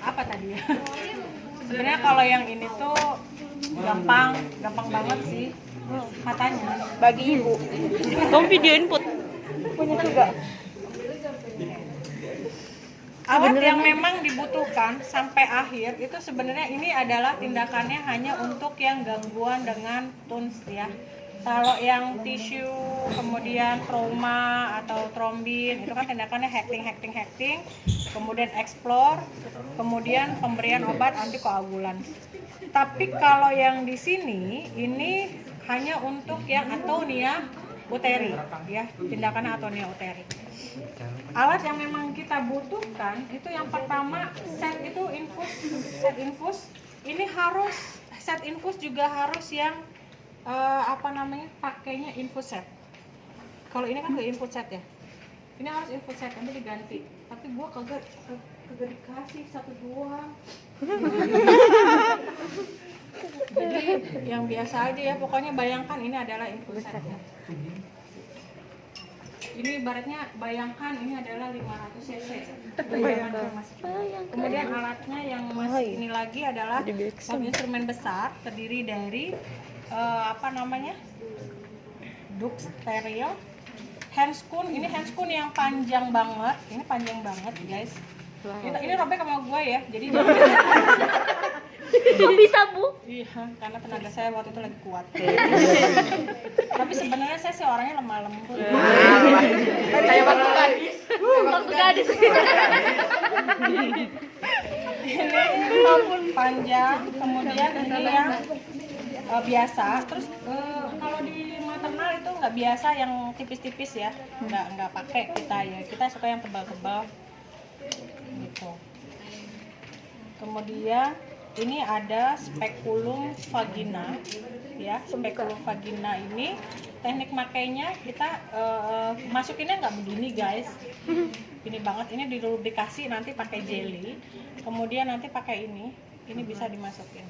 Apa tadi ya? Sebenarnya kalau yang ini tuh gampang banget sih katanya. Bagi ibu. Kamu video input. Punya juga. Alat yang memang dibutuhkan sampai akhir itu sebenarnya ini adalah tindakannya hanya untuk yang gangguan dengan TUNS ya. Kalau yang tisu, kemudian trauma atau trombin itu kan tindakannya hacking, kemudian explore, kemudian pemberian obat antikoagulan. Tapi kalau yang di sini ini hanya untuk yang atonia uteri ya, tindakannya atonia uteri. Alat yang memang kita butuhkan itu yang pertama set infus. Ini harus set infus juga harus yang pakainya infus set. Kalau ini kan nggak infus set ya, ini harus infus set nanti diganti. Tapi gua kagak dikasih satu doang. Jadi yang biasa aja ya, pokoknya bayangkan ini adalah infus set ya. Ini ibaratnya bayangkan ini adalah 500 cc. Kemudian alatnya yang masih ini lagi adalah instrumen besar terdiri dari duct steril, handscoon. Ini handscoon yang panjang banget. Ini panjang banget guys. Ini robek sama gue ya. Jadi Kok bisa bu? iya, karena tenaga saya waktu itu lagi kuat. Tapi sebenarnya saya sih orangnya lemah lembut. Kayak waktu gadis. Waktu gadis. Ini panjang, kemudian ini yang biasa. Terus kalau di maternal itu nggak biasa yang tipis-tipis ya, nggak pakai kita ya. Kita suka yang tebal-tebal gitu. Kemudian ini ada speculum vagina ya. Speculum vagina ini teknik makainya kita masukinnya nggak begini guys, ini banget. Ini dilubrikasi nanti pakai jelly, kemudian nanti pakai ini bisa dimasukin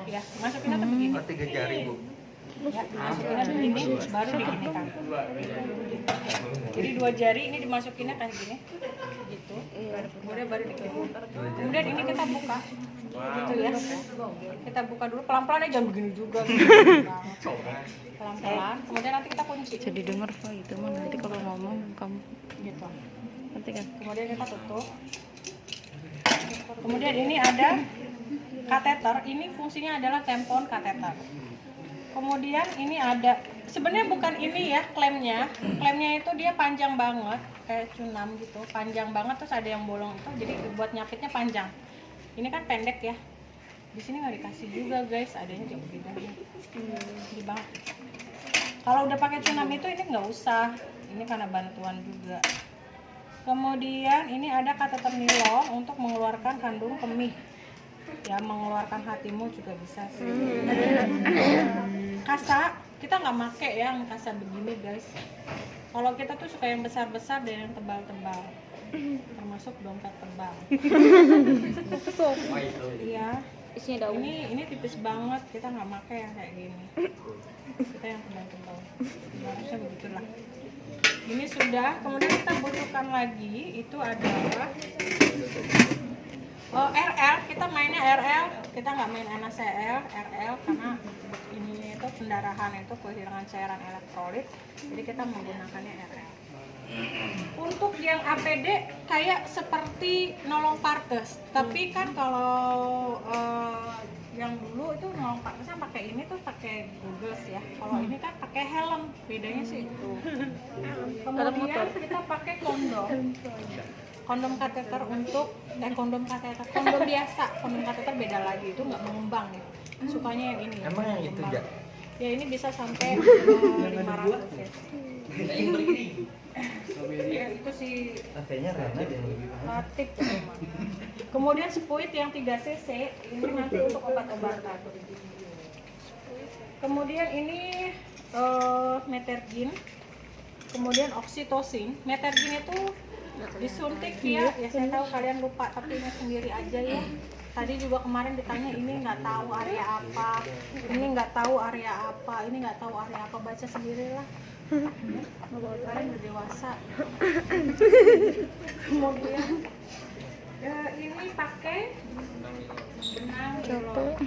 ya. Masukinnya tuh begini, 3 jari bu ya, dimasukinnya begini baru diginikan. Jadi 2 jari ini dimasukinnya kayak gini gitu, kemudian baru digini. Kemudian ini kita buka gitu ya, kita buka dulu pelan-pelan aja, jangan begini juga gitu. Pelan-pelan, kemudian nanti kita kunci. Jadi denger pak itu mah nanti kalau ngomong kamu Gitu. nanti kan. Kemudian kita tutup. Kemudian ini ada kateter. Ini fungsinya adalah tampon kateter. Kemudian ini ada, sebenarnya bukan ini ya klemnya. Klemnya itu dia panjang banget, kayak cunam gitu, panjang banget. Terus ada yang bolong itu, jadi buat nyapitnya panjang. Ini kan pendek ya. Di sini nggak dikasih juga guys, adanya jauh beda nih. Di banget. Kalau udah pakai cunam itu ini nggak usah. Ini karena bantuan juga. Kemudian ini ada kateter nilon untuk mengeluarkan kandung kemih. Ya, mengeluarkan hatimu juga bisa sih. Kasa, kita nggak make ya yang kasa begini guys. Kalau kita tuh suka yang besar-besar dan yang tebal-tebal. Termasuk dompet tebal. Iya. Isinya daun. Ini tipis banget, kita nggak make yang kayak gini. Kita yang tebal-tebal. Harusnya begitulah. Ini sudah. Kemudian kita butuhkan lagi itu adalah RL. Kita mainnya RL. Kita nggak main NaCl, RL karena ini itu pendarahan itu kehilangan cairan elektrolit. Jadi kita menggunakannya RL. Untuk yang APD kayak seperti nolong partes, tapi kan kalau yang dulu itu nolong partesnya pakai ini tuh pakai goggles ya. Kalau ini kan pakai helm, bedanya sih itu. Kemudian kita pakai kondom kateter untuk kondom biasa. Kondom kateter beda lagi, itu nggak mengembang ya. Sukanya yang ini. Emang yang itu ya? Ya ini bisa sampai 500 ya. Ya, itu sih kayaknya Rana yang lebih tip. Kemudian spuit yang 3 cc ini nanti untuk obat-obatan. Kemudian ini metergin, kemudian oksitosin. Metergin itu disuntik ya saya tahu kalian lupa, tapi ingat sendiri aja ya. Tadi juga kemarin ditanya ini nggak tahu area apa, ini nggak tahu area apa, ini nggak tahu area apa, baca sendirilah. Kalian udah dewasa. Kemudian ini pakai benang Capek.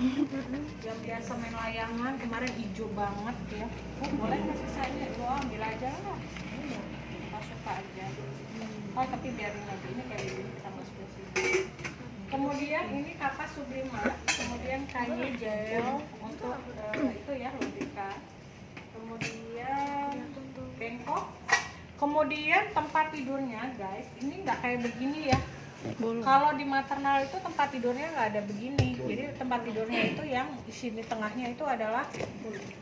yang biasa main layangan, kemarin hijau banget ya. Boleh nggak sisanya? Gua ambil aja lah. Suka aja. Oh tapi biarin aja, ini kayak gini sama spesial. Kemudian ini kapas Sublimat, kemudian kayu gel untuk itu ya logika. Kemudian bengkok. Kemudian tempat tidurnya guys, ini nggak kayak begini ya. Kalau di maternal itu tempat tidurnya nggak ada begini. Jadi tempat tidurnya itu yang di sini tengahnya itu adalah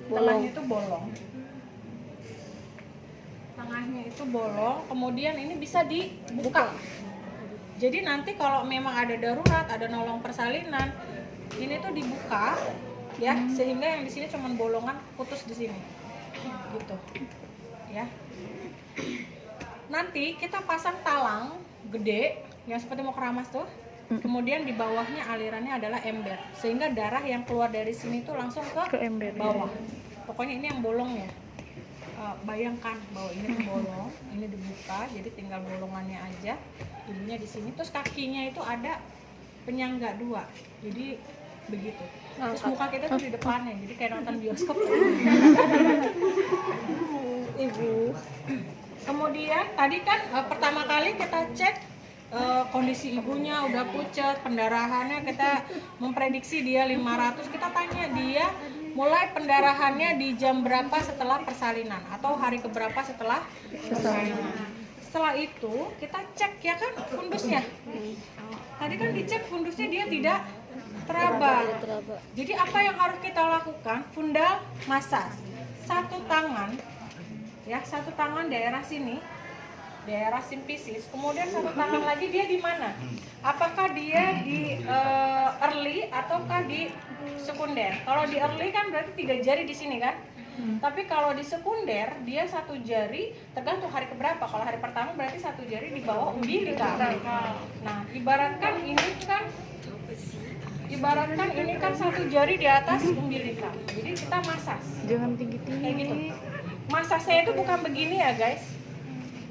tengahnya itu bolong. Tengahnya itu bolong. Kemudian ini bisa dibuka. Jadi nanti kalau memang ada darurat, ada nolong persalinan, ini tuh dibuka ya, sehingga yang di sini cuma bolongan putus di sini. Gitu. Ya. Nanti kita pasang talang gede yang seperti mau keramas tuh. Kemudian di bawahnya alirannya adalah ember, sehingga darah yang keluar dari sini tuh langsung ke ember bawah. Pokoknya ini yang bolong ya. Bayangkan bahwa ini bolong, ini dibuka, jadi tinggal bolongannya aja. Ibunya di sini, terus kakinya itu ada penyangga dua, jadi begitu. Terus muka kita tuh di depannya, jadi kayak nonton bioskop. Ibu. Kemudian tadi kan pertama kali kita cek kondisi ibunya udah pucat, pendarahannya kita memprediksi dia 500. Kita tanya dia mulai pendarahannya di jam berapa setelah persalinan atau hari keberapa setelah persalinan. Setelah itu kita cek ya kan fundusnya. Tadi kan dicek fundusnya dia tidak teraba. Jadi apa yang harus kita lakukan? Fundal massage. Satu tangan ya, satu tangan daerah sini, daerah simpisis. Kemudian satu tangan lagi dia di mana? Apakah dia di early ataukah di sekunder? Kalau di early kan berarti 3 jari di sini kan? Tapi kalau di sekunder dia 1 jari, tergantung hari keberapa. Kalau hari pertama berarti 1 jari di bawah umbilical. Nah, ibaratkan ini kan 1 jari di atas umbilical. Jadi kita masas. Jangan tinggi-tinggi. Kayak gitu. Masasnya itu bukan begini ya guys.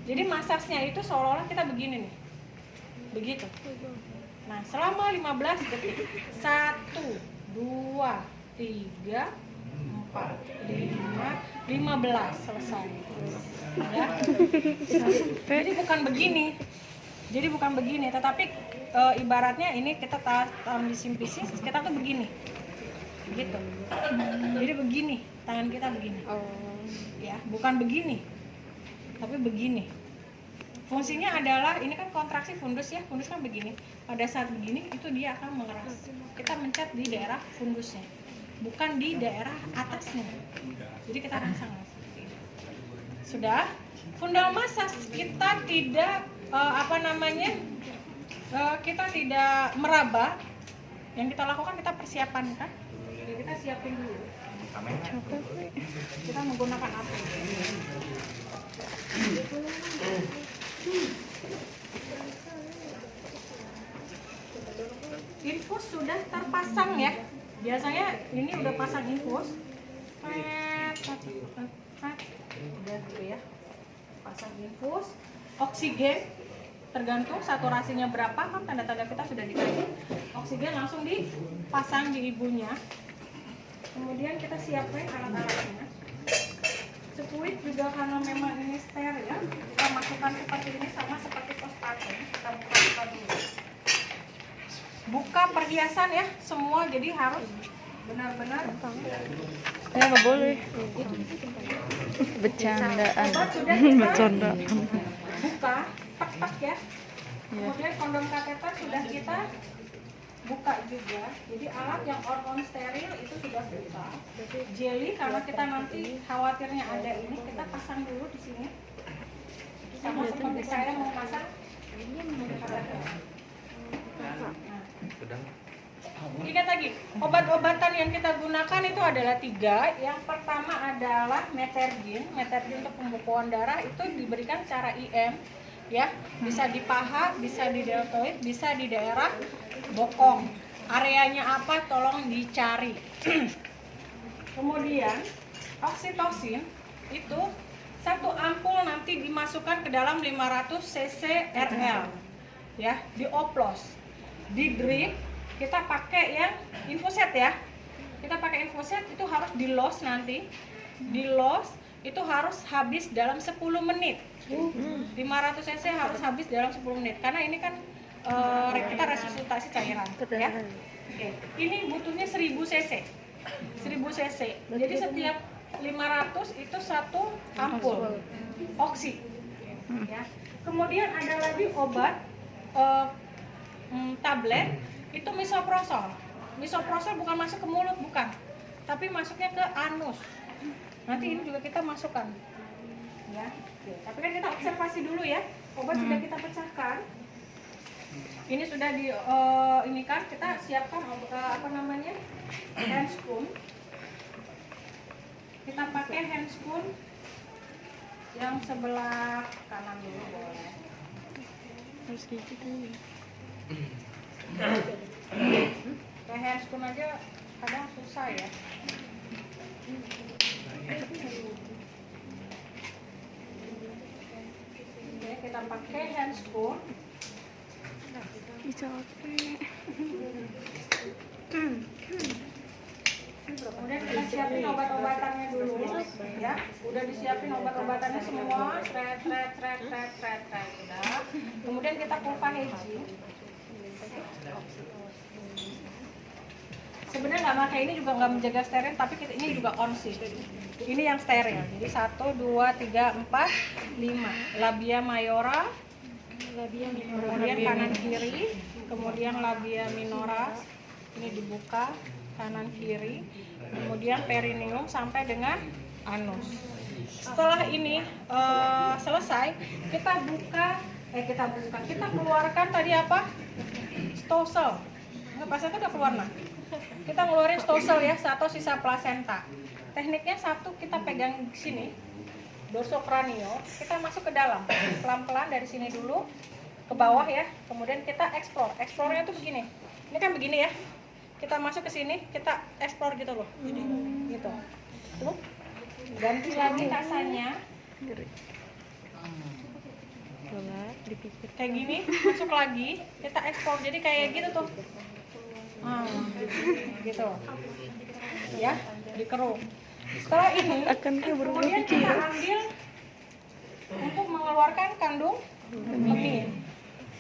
Jadi masasnya itu seolah-olah kita begini nih. Begitu. Nah, selama 15 detik. 1, 2, 3, 4, 5, 15 selesai. Ya. Jadi bukan begini. Tetapi ibaratnya ini kita taruh di simpisis, kita tuh begini. Gitu. Jadi begini, tangan kita begini. Ya, bukan begini. Tapi begini. Fungsinya adalah ini kan kontraksi fundus ya, fundus kan begini. Pada saat begini itu dia akan mengeras. Kita mencet di daerah fundusnya, bukan di daerah atasnya. Jadi kita rangsang seperti ini. Sudah. Fundal massage kita tidak kita tidak meraba. Yang kita lakukan kita persiapan kan. Jadi kita siapin dulu. Kita menggunakan apa? Infus sudah terpasang ya. Biasanya ini udah pasang infus. Udah gitu ya. Pasang infus. Oksigen tergantung saturasinya berapa kan tanda-tanda kita sudah dikasih. Oksigen langsung dipasang di ibunya. Kemudian kita siapkan alat-alatnya. Sekuit juga karena memang ini steril ya, kita masukkan seperti ini sama seperti postpartum. Kita buka dulu. Buka perhiasan ya semua, jadi harus benar-benar. Ya nggak boleh. Bercandaan. Bercanda. Buka, pak ya. Kemudian kondom kateter sudah kita buka juga. Jadi alat yang organ steril itu sudah buka. Jelly karena kita nanti khawatirnya ada ini, kita pasang dulu di sini. Sama seperti saya mau pasang ini kateter. Ingat lagi, obat-obatan yang kita gunakan itu adalah 3. Yang pertama adalah metergin. Metergin untuk pembekuan darah itu diberikan secara IM. Ya, bisa di paha, bisa di deltoid, bisa di daerah bokong. Areanya apa tolong dicari. Kemudian oksitosin itu Satu ampul nanti dimasukkan ke dalam 500 cc RL, ya, dioplos, di drip. Kita pakai yang infuset ya. Kita pakai infuset itu harus di-los nanti. Di-los itu harus habis dalam 10 menit. 500 cc harus habis dalam 10 menit karena ini kan kita resusitasi cairan ya. Oke. Ini butuhnya 1000 cc. 1000 cc. Jadi setiap 500 itu satu ampul oksi. Ya. Kemudian ada lagi obat tablet itu misoprostol. Misoprostol bukan masuk ke mulut, bukan, tapi masuknya ke anus. Nanti ini juga kita masukkan, ya. Oke. Tapi kan kita observasi dulu ya. Obat sudah kita pecahkan. Ini sudah di ini kan kita siapkan hand spoon. Kita pakai hand spoon yang sebelah kanan dulu boleh. Harus gitu kan. Kayak hand spoon aja kadang susah ya. Oke, kita pakai hand spoon. Kemudian kita siapin obat-obatannya dulu, ya. Udah disiapin obat-obatannya semua, tret. Udah. Kemudian kita pulpa hedging. Sebenarnya nggak pakai ini juga nggak menjaga steril, tapi ini juga on sih. Ini yang steril. Jadi 1, 2, 3, 4, 5. Labia mayora, kemudian kanan kiri, kemudian labia minora. Ini dibuka kanan kiri, kemudian perineum sampai dengan anus. Setelah ini selesai, kita keluarkan tadi apa? Stosel. Placenta udah keluar nah. Kita ngeluarin stosel ya, atau sisa plasenta. Tekniknya satu, kita pegang di sini, dorsokranio, kita masuk ke dalam, pelan-pelan dari sini dulu ke bawah ya. Kemudian kita eksplor. Eksplornya tuh begini. Ini kan begini ya. Kita masuk ke sini, kita eksplor gitu loh. Jadi gitu. Tuh. Ganti lagi kasanya. Kayak gini, masuk lagi, kita ekspor. Jadi kayak gitu tuh. Gitu. Ya, dikeruk. Setelah ini, kemudian kita ambil untuk mengeluarkan kandung kemih.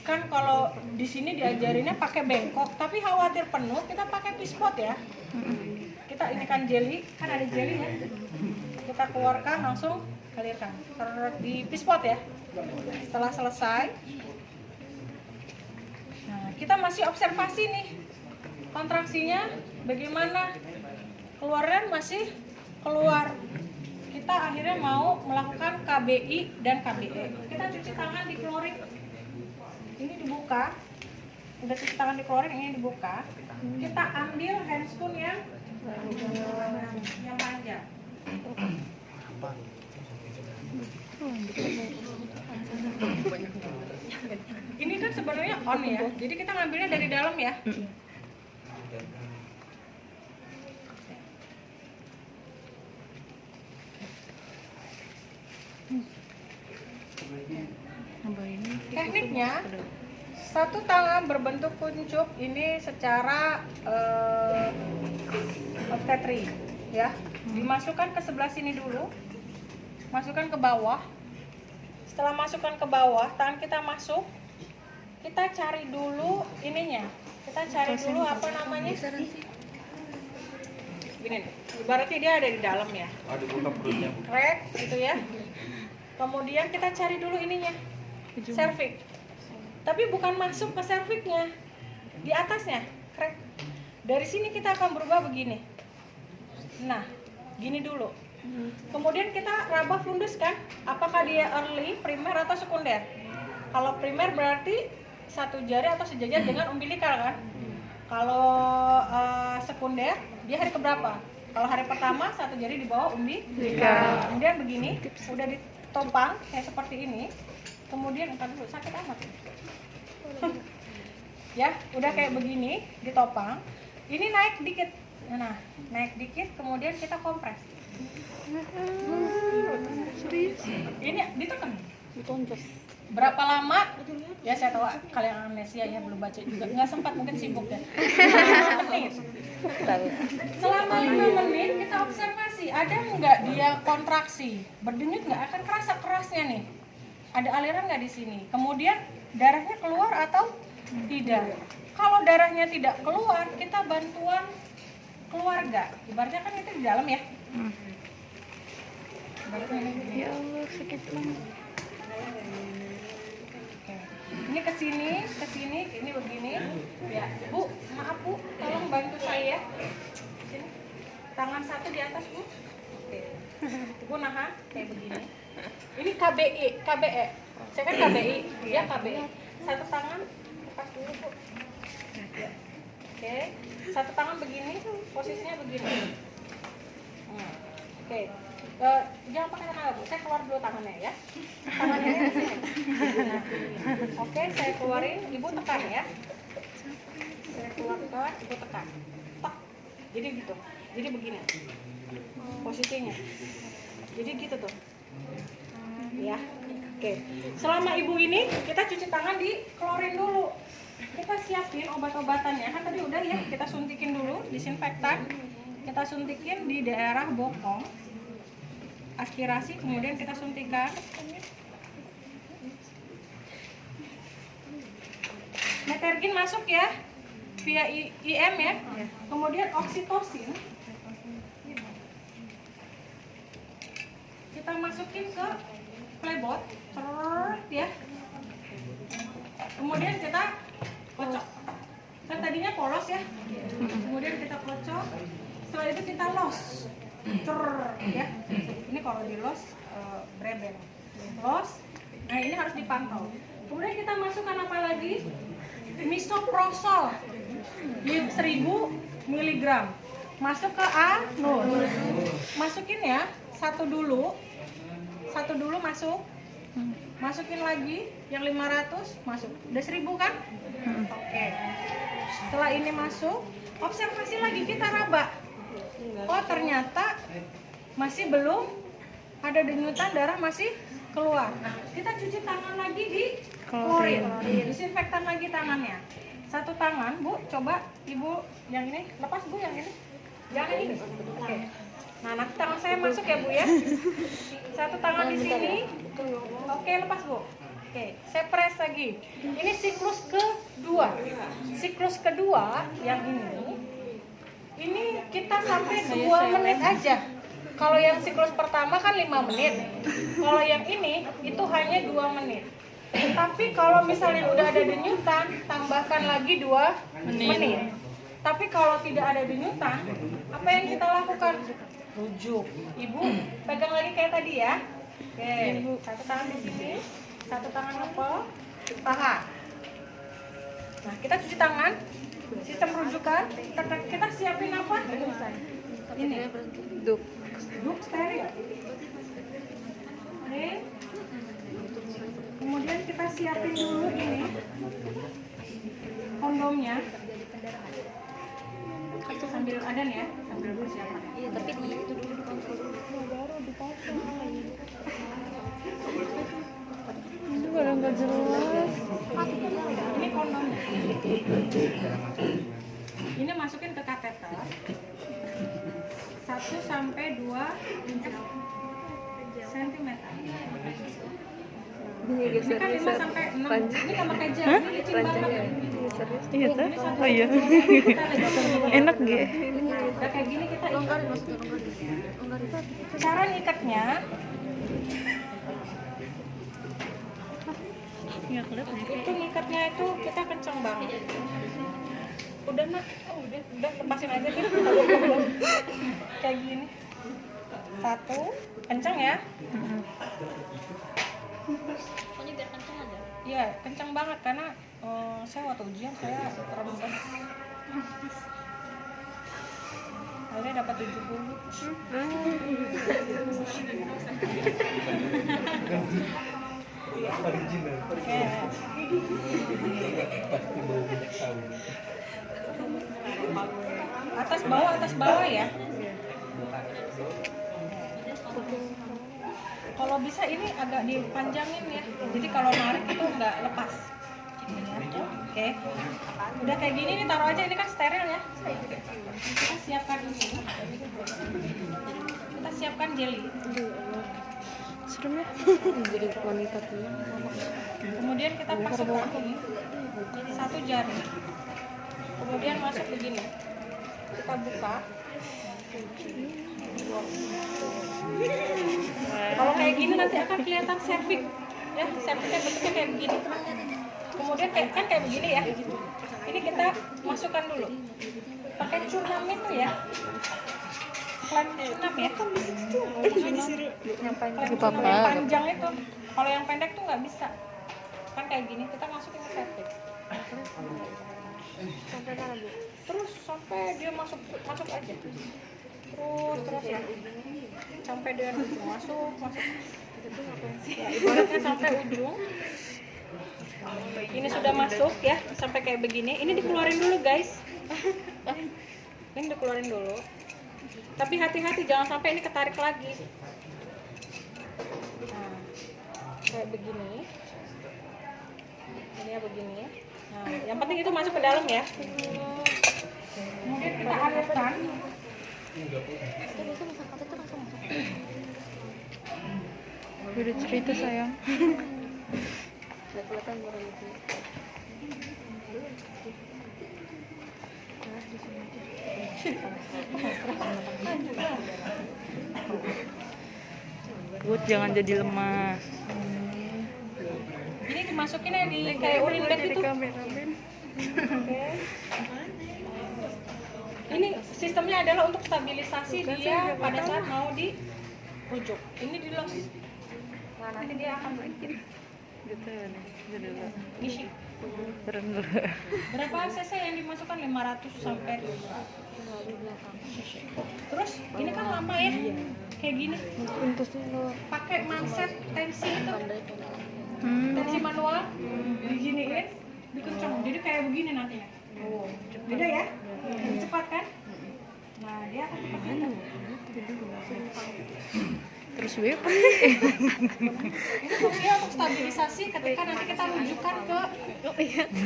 Kan kalau di sini diajarinnya pakai bengkok, tapi khawatir penuh, kita pakai pispot ya. Kita ini kan jeli, kan ada jeli ya. Kita keluarkan langsung galirkan. Taruh di pispot ya. Setelah selesai, nah kita masih observasi nih kontraksinya bagaimana, keluaran masih keluar. Kita akhirnya mau melakukan KBI dan KBE. Kita cuci tangan di klorin. Ini dibuka, udah cuci tangan di klorin, ini dibuka. Kita ambil hand spoon yang panjang. Ini kan sebenarnya on ya, jadi kita ngambilnya dari dalam ya. Tekniknya, satu tangan berbentuk kuncup ini secara obstetri ya. Dimasukkan ke sebelah sini dulu, masukkan ke bawah. Setelah masukkan ke bawah, tangan kita masuk, kita cari dulu ininya. Kita cari dulu apa namanya? Gini, ibaratnya dia ada di dalam ya. Rek, gitu ya. Kemudian kita cari dulu ininya, cervix. Tapi bukan masuk ke cervixnya, di atasnya, krek. Dari sini kita akan berubah begini. Nah, gini dulu. Kemudian kita raba fundus kan, apakah dia early, primer atau sekunder? Kalau primer berarti satu jari atau sejajar dengan umbilikal kan. Kalau sekunder dia hari keberapa? Kalau hari pertama satu jari di bawah umbilikal. Kemudian begini, udah ditopang kayak seperti ini. Kemudian entar dulu, sakit amat. Ya, udah kayak begini, ditopang. Ini naik dikit. Nah, naik dikit, kemudian kita kompres. Ini ditekan. Ditonjok. Berapa lama? Ya saya tahu kalian amnesia ya, belum baca juga. Nggak sempat, mungkin sibuk ya. 5 menit. Selama 5 menit kita observasi, ada nggak dia kontraksi? Berdenyut nggak? Akan kerasa kerasnya nih. Ada aliran nggak di sini? Kemudian darahnya keluar atau tidak? Kalau darahnya tidak keluar, kita bantuan keluarga. Ibaratnya kan itu di dalam ya. Ibaratnya ini begini. Ya Allah, sakit banget. Ini ke sini, ini begini. Ya, Bu, maaf Bu, tolong bantu saya. Sini. Tangan satu di atas, Bu. Oke. Bu nahan kayak begini. Ini KBE. Saya kan KBI, dia KBI. Satu tangan lepas dulu, Bu. Ya. Oke. Satu tangan begini, posisinya begini. Oke. Jangan pakai tenaga Bu, saya keluar dulu tangannya ya. Tangannya di sini. Nah, oke, saya keluarin, Ibu tekan ya. Saya keluarkan, Ibu tekan. Tak. Jadi gitu. Jadi begini. Posisinya. Jadi gitu tuh. Ya. Oke. Selama Ibu ini kita cuci tangan di klorin dulu. Kita siapin obat-obatannya. Kan tadi udah ya, kita suntikin dulu disinfektan. Kita suntikin di daerah bokong. Aspirasi, kemudian kita suntikan. Metergin masuk ya via IM ya. Kemudian oksitosin kita masukin ke playbot ya. Kemudian kita kocok. Kan tadinya polos ya. Kemudian kita kocok. Setelah itu kita los. Ya. Ini kalau di los breben. Los. Nah, ini harus dipantau. Kemudian kita masukkan apa lagi? Misoprostol 1000 mg. Masuk ke anus. Masukin ya, satu dulu masuk. Masukin lagi yang 500 masuk. Udah 1000 kan? Oke. Setelah ini masuk, observasi lagi, kita raba. Oh, ternyata masih belum ada denyutan, darah masih keluar. Kita cuci tangan lagi di klorin. Disinfektan lagi tangannya. Satu tangan, Bu, coba Ibu yang ini, lepas Bu yang ini. Jangan ini. Oke. Nah, nanti tangan saya masuk ya, Bu ya. Satu tangan di sini. Oke, lepas Bu. Oke, saya press lagi. Ini siklus kedua. Siklus kedua yang ini kita sampai 2 menit aja. Kalau yang siklus pertama kan 5 menit. Kalau yang ini itu hanya 2 menit. Tapi kalau misalnya udah ada denyutan, tambahkan lagi 2 menit. Tapi kalau tidak ada denyutan, apa yang kita lakukan? Rujuk. Ibu pegang lagi kayak tadi ya. Oke, satu tangan di sini, satu tangan ngepel, tahan. Nah, kita cuci tangan. Sistem rujukan, kita siapin apa? Ini duk steril. Oke. Kemudian kita siapin dulu ini kondomnya. Sambil adan ya, sambil persiapan. Iya, tapi di itu dulu dikontrol dulu baru dipasang. Itu barang nggak jelas. Ini kondomnya. Ini masukin ke kateter 1 sampai 2 cm. Ini kan 5 sampai 6. Ini nggak pakai jam, ini licin banget. Iya tuh. Oh iya. Enak gak? Udah kayak gini kita ikat. Cara ngikatnya, Nggak kelihatan. itu ngikatnya itu kita kenceng banget. Udah nak, udah lepasin aja deh. Kayak gini. 1, kenceng ya. Pokoknya biar kencang aja. Iya, kenceng banget karena saya waktu ujian saya rembes. Akhirnya dapat 70. Original. Oke. Pasti bau minyak sawit. Atas bawah ya. Kalau bisa ini agak dipanjangin ya. Jadi kalau narik itu nggak lepas. Oke. Udah kayak gini nih taruh aja, ini kan steril ya. Kita siapkan ini. Kita siapkan jelly. Serem ya. Jadi wanita tuh. Kemudian kita masukkan ini satu jari. Kemudian masuk begini. Kita buka. Kalau kayak gini nanti akan kelihatan servik. Ya, serviknya bentuknya kayak begini. Kemudian kayak begini ya. Ini kita masukkan dulu. Pakai curnam itu ya. Lem curnam ya. Yang panjang itu. Kalau yang pendek tuh nggak bisa. Kan kayak gini kita masukin ke servis. Sampai mana Bu? Terus sampai dia masuk aja. Terus ya. Sampai dia masuk. Ya, ibaratnya sampai ujung. Ini sudah masuk ya, sampai kayak begini. Ini dikeluarin dulu guys. Ini dikeluarin dulu. Tapi hati-hati jangan sampai ini ketarik lagi. Nah, kayak begini. Ini ya begini. Nah, yang penting itu masuk ke dalam ya. Kemudian kita adukkan. Udah cerita sayang. Buat jangan jadi lemah. Ini dimasukinnya di kayak urin bag itu. Oke. Ini sistemnya adalah untuk stabilisasi dia pada saat mau dirujuk. Ini di los. Nah, nanti dia akan bikin Gitu nih. Jadi ngisi. dulu. Berapa cc yang dimasukkan? 500 sampai terus ini kan lama ya, kayak gini. Pakai manset tensi itu, tensi manual, diginiin, dikencang, jadi kayak begini nantinya. Beda ya, cepat kan? Nah dia akan seperti itu. Terus web. Ini fungsinya untuk stabilisasi ketika nanti kita rujukan ke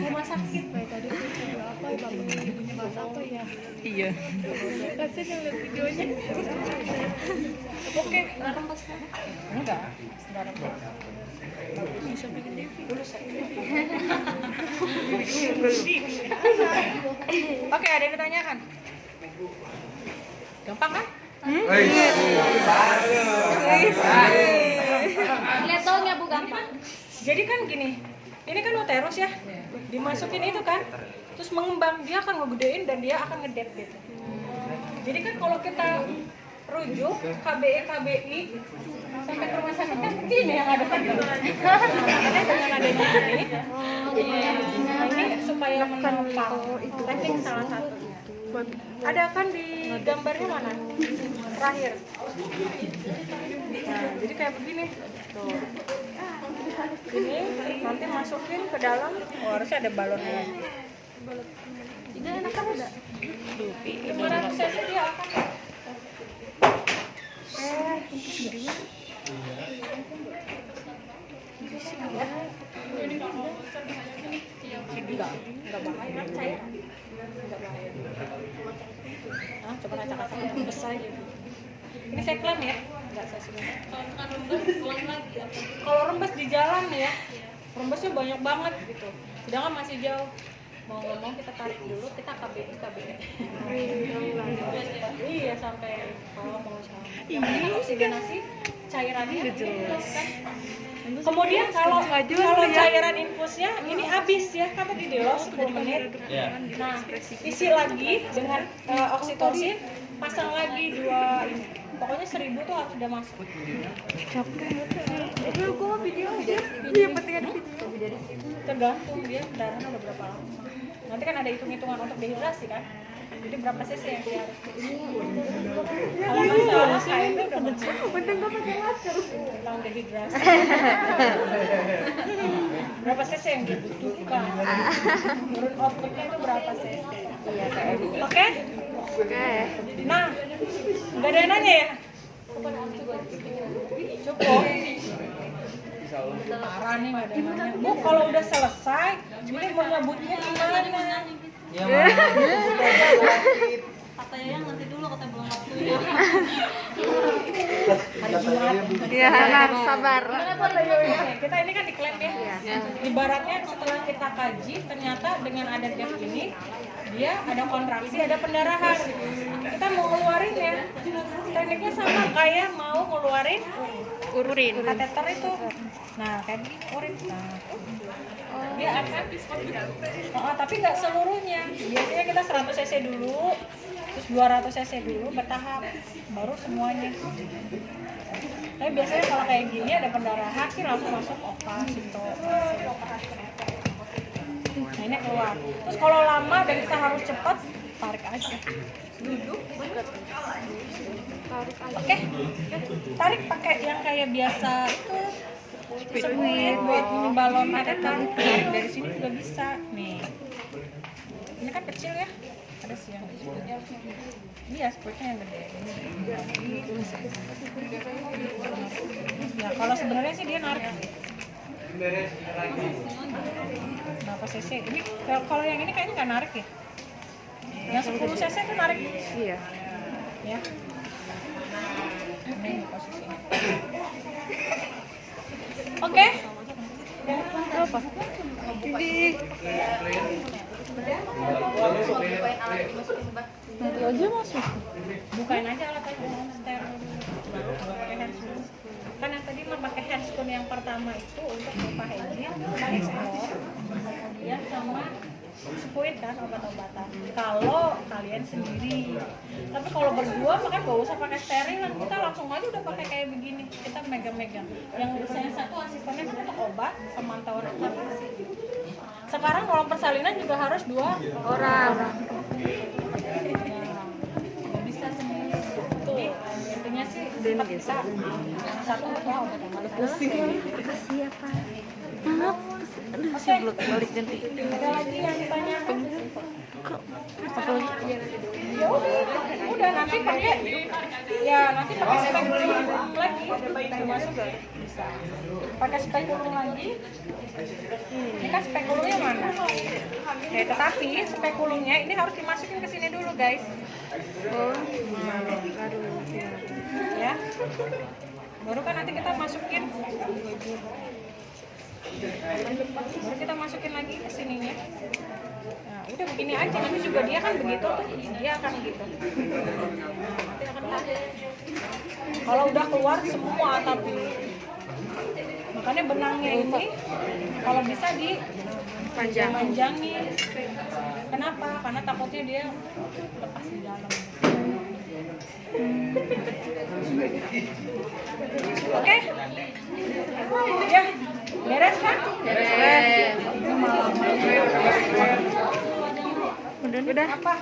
rumah sakit. Iya. Kasih yang lihat videonya. Oke, rembes kan? Enggak, enggak rembes. Bisa bikin TV. Oke, ada yang ditanyakan? Gampang kan? Lihat daunnya Bu gampang. Jadi kan gini, ini kan uterus ya, dimasukin itu kan, terus mengembang, dia akan ngegedein dan dia akan ngedet gitu. Jadi kan kalau kita rujuk KBI sampai ke rumah sakit kan begini yang ada kan, dengan adanya ini, nah ini supaya menopang, teknik salah satunya. Ada kan di gambarnya mana? Terakhir. Nah, jadi kayak begini. Tuh. Ini nanti masukin ke dalam. Oh, harusnya ada balonnya. Tidak enak kan ada? 500 cc dia akan. Enggak bahaya, cair. Enggak bahaya. Nah, coba acak-acak rembes aja. Ini saya klaim ya, enggak saya suruh. Kalau rembes di jalan ya, rembesnya banyak banget gitu. Sedangkan masih jauh. Mau nggak mau kita tarik dulu, kita KBI. Iya sampai kalau mau ini oksigenasi cairannya jelas. Kemudian kalau cairan infusnya ini habis ya, kan tadi di los 10 menit. Nah, isi lagi dengan oksitosin, pasang lagi 2 ini. Pokoknya 1000 tuh udah masuk. Itu gua video aja. Iya, penting ada video. Tergantung dia darahnya udah berapa lama. Nanti kan ada hitung-hitungan untuk dehidrasi kan. Jadi berapa cc yang dia harus kalau masalah kain udah penting gua pakai masker tentang dehidrasi. Berapa cc yang dibutuhkan, urut outputnya itu berapa cc. Iya kayak gitu. Oke. Nah nggak ada yang nanya ya, Cukup. Parah nih nggak ada namanya. Bu, kalau udah selesai, ini mau nyebutnya gimana? Ya mana? Kata Yayang nanti dulu, kata belum waktunya. Hari Jumat. Iya, sabar. Oke, kita ini kan diklaim ya. Ibaratnya setelah kita kaji, ternyata dengan ada gap ini, dia ada kontraksi, ada pendarahan. Kita mau ngeluarin ya. Tekniknya sama kayak mau ngeluarin Urin. kateter itu. Nah, kayak gini, urin. Nah, dia akan, tapi nggak seluruhnya. Biasanya kita 100 cc dulu, terus 200 cc dulu bertahap, baru semuanya. Tapi biasanya kalau kayak gini ada pendarahan sih langsung masuk opas itu. Nah, ini keluar. Terus kalau lama dan kita harus cepat, tarik aja. Oke, tarik pakai yang kayak biasa itu. Spuit buat ini balon ada tarik dari sini juga bisa nih. Ini kan kecil ya, ada sih yang spuitnya. Iya, spuitnya yang gede. Ya kalau sebenarnya sih dia narik. Berapa cc? Ini kalau yang ini kayaknya nggak narik ya. Yang 10 cc itu narik. Iya. Ya. Ini posisinya. Oke. Apa? Nanti aja masuk. Bukain aja alat aja steril dulu. Baru pakai handscoon. Kan yang tadi mah pakai handscoon yang pertama itu untuk lupa hygiene, explore, kemudian sama spuit kan obat-obatan. Kalau kalian sendiri. Tapi kalau berdua maka gak usah pakai steril, kita langsung aja udah pakai kayak begini. Kita megang-megang. Yang satu asistennya kan untuk obat, pemantauan operasi. Sekarang kalau persalinan juga harus 2 orang. Nggak bisa sendiri. Jadi intinya sih tetap bisa satu orang udah pusing. Makasih ya, Pak. Maaf. Aduh, saya belum balik ganti. Ada lagi yang ditanyakan? Kok apa lagi? Ya udah nanti pakai spekulum lagi termasuk bisa pakai spekulum lagi. Ini kan spekulumnya mana? Ya, tetapi spekulumnya ini harus dimasukin ke sini dulu guys. Oh, Ya, baru kan nanti kita masukin. Baru kita masukin lagi ke sininya. Nah, udah begini aja, nanti juga dia kan begitu tuh, dia akan gitu. Nanti akan tahu. Kalau udah keluar semua tapi makanya benangnya ini kalau bisa dipanjangin. Kenapa? Karena takutnya dia lepas di dalam. Oke? Ya, beres kan? beres. Udah apa?